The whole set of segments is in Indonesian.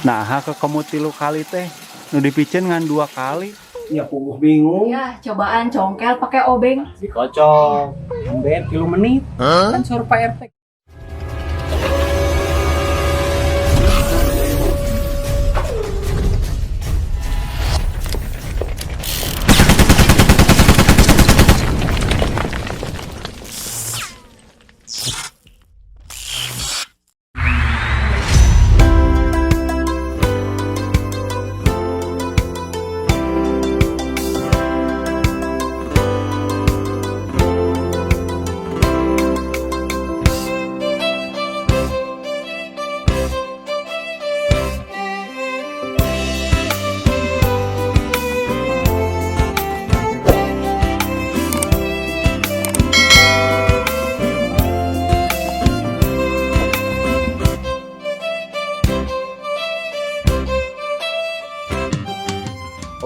Nah, ke kamu 3 kali teh. Nu dipicen ngan 2 kali. Ya puguh bingung. Ya, cobaan congkel pakai obeng. Dikocok. Ambet 3 menit. Kan suruh Pak RT.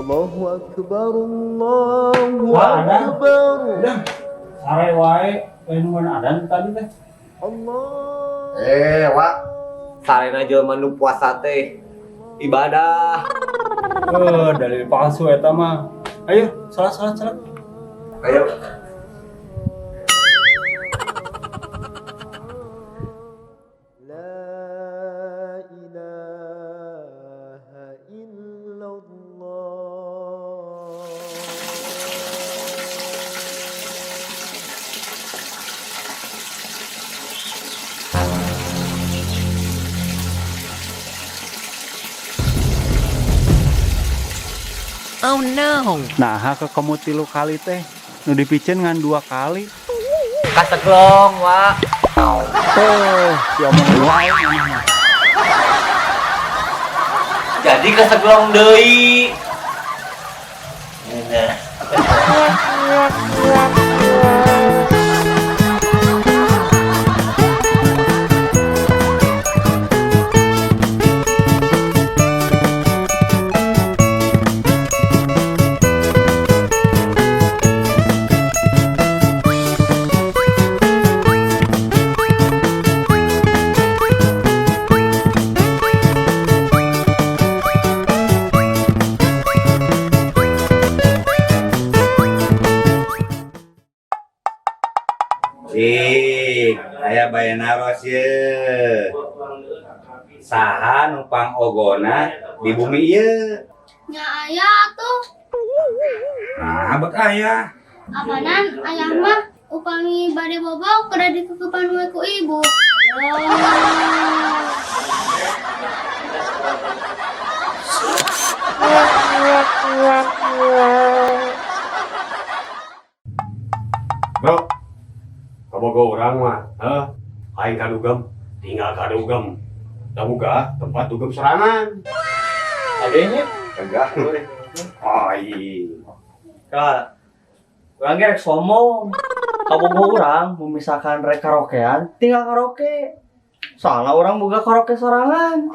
Allahu Akbar, Allahu Wah, ada. Akbar. Udah, sare wae, pengen adan tadi teh. Allah. Wak, sarena jelema nu puasa teh ibadah. Dalil palsu eta mah. Ayo, salat. Ayo. La ilaha illallah. Nah, ke kamu 3 kali teh. Nu dipicen ngan 2 kali. Kaseglong, Wak. Ya omong wae. Jadi kaseglong deui. Aya bayana ros ye. Saha numpang ogona di bumi ieu? Nya ayah tuh, Nah, abek aya. apaanan ayah mah upami bade bobok kada ditutupan we ku ibu. Bro, kabogo orang mah, aing kadugem, tinggal kadugem. Dabuga tempat dugem serangan. Adanya, Enggak. Kak, orang rek sombong. Kabogo orang memisahkan rek karaokean, tinggal karaoke. Soalnya orang boga karaoke sorangan.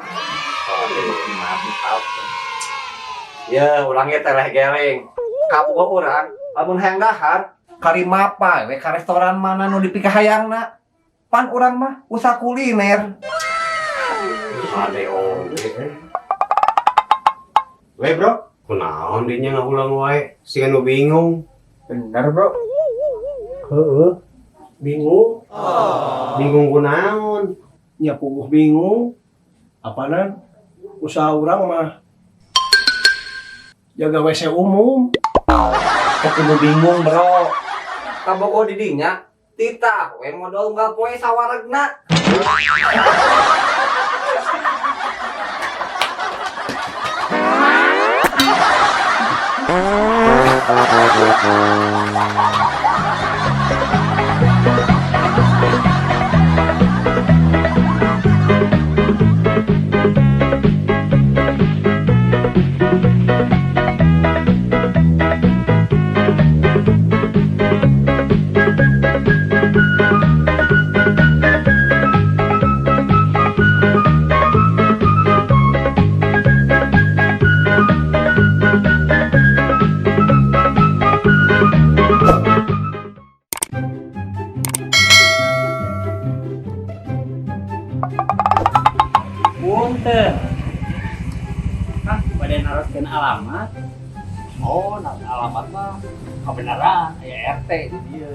Ya, urangnya teleh geleng. Kabogo urang, lamun hayang dahar, karimapa we ka restoran mana nu dipikah hayangna. Pan urang mah usaha kuliner. Ade oge. We bro, kunaon dinya ngahulang wae? Si anu bingung. Bener bro. Heeh. Bingung? Bingung kunaon? Ya puguh bingung. Apaanan? Usaha urang mah jaga WC umum. Kudu bingung bro. Kabogo di dinya, titah we modal unggal poe sawaregna. pada naraskeun alamat. Oh, nah alamat mah kebenaran aya RT di dieu.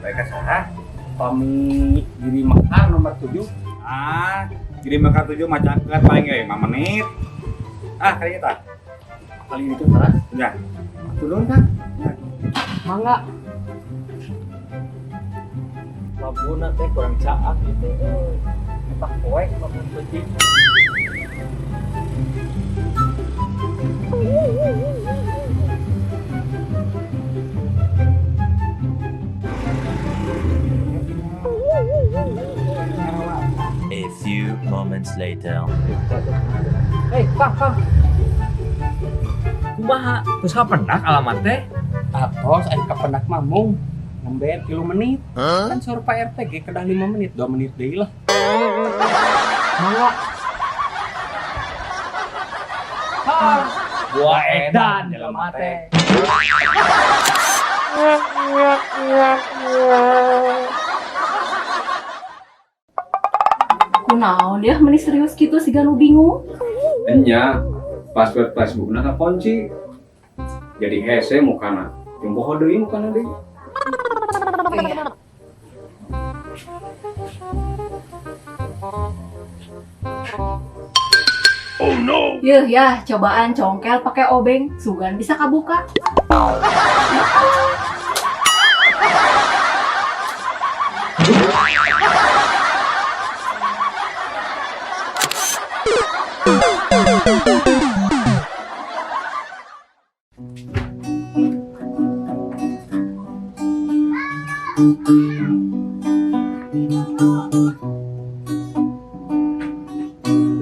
Baik saha? Kami Giri Mekar nomor 7. Jadi Mekar 7 macam kan paling 5 menit. Kali kita. Kali itu terus. Ya. Turun kan? Mangga. Babuna teh kurang caak gitu. Etak poek babun penting. A few moments later. Kang. Kumaha? Terus kapendak alamat teh? Atos aya kapendak mamung. Nembet 3 menit. Kan suruh Pak RT ge kedah 5 menit, 2 menit deui lah. Mangga. Gua edan jelema teh. Kunaon dia meni serius gitu si Ganu bingung. Enya password Facebookna kakunci. Jadi hese mukana. Jumpoho deui mukana deui. Oh no. Ya, cobaan congkel pakai obeng, sugan bisa kabuka.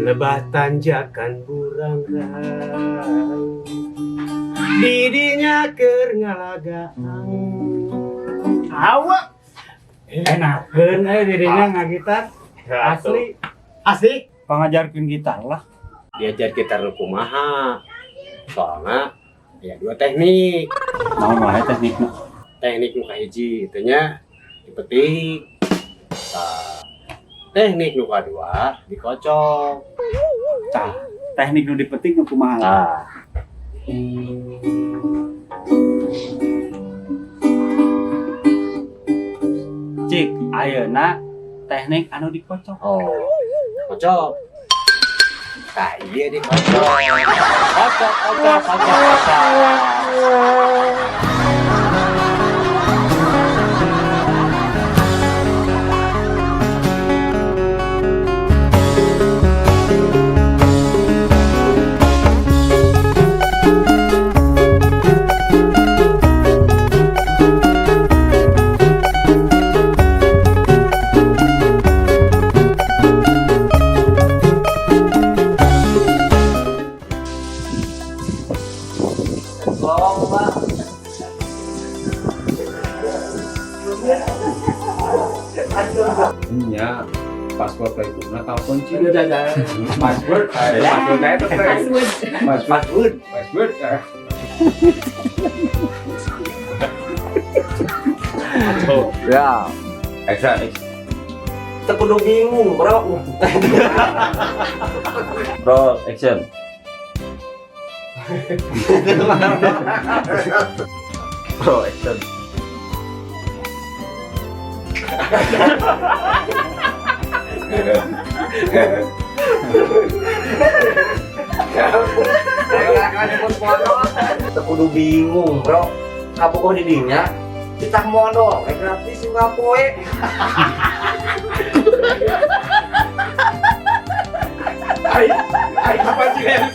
Lebah tanjakan burangrang didinya keur ngalagaan awak enakeun didinya ngagitar asli Pangajarkeun gitar lah. diajar gitar kumaha soalnya ya 2 teknik Naon wae teknikna? teknik nu kahiji teh nya dipetik teknik nu kadua dikocok Tah, teknik nu dipetik nu kumaha? Cik, ayeuna teknik anu dikocok. kocok iya dikocok kocok Enya password Facebookna kakunci. Password. Passwordnya itu Password. Ya. Teu kudu bingung, Bro. Bro, action. Bro, action. Teu kudu bingung, Bro. Kabogoh di dinya cicak modal, gratis juga poe. Ay, apa sih yang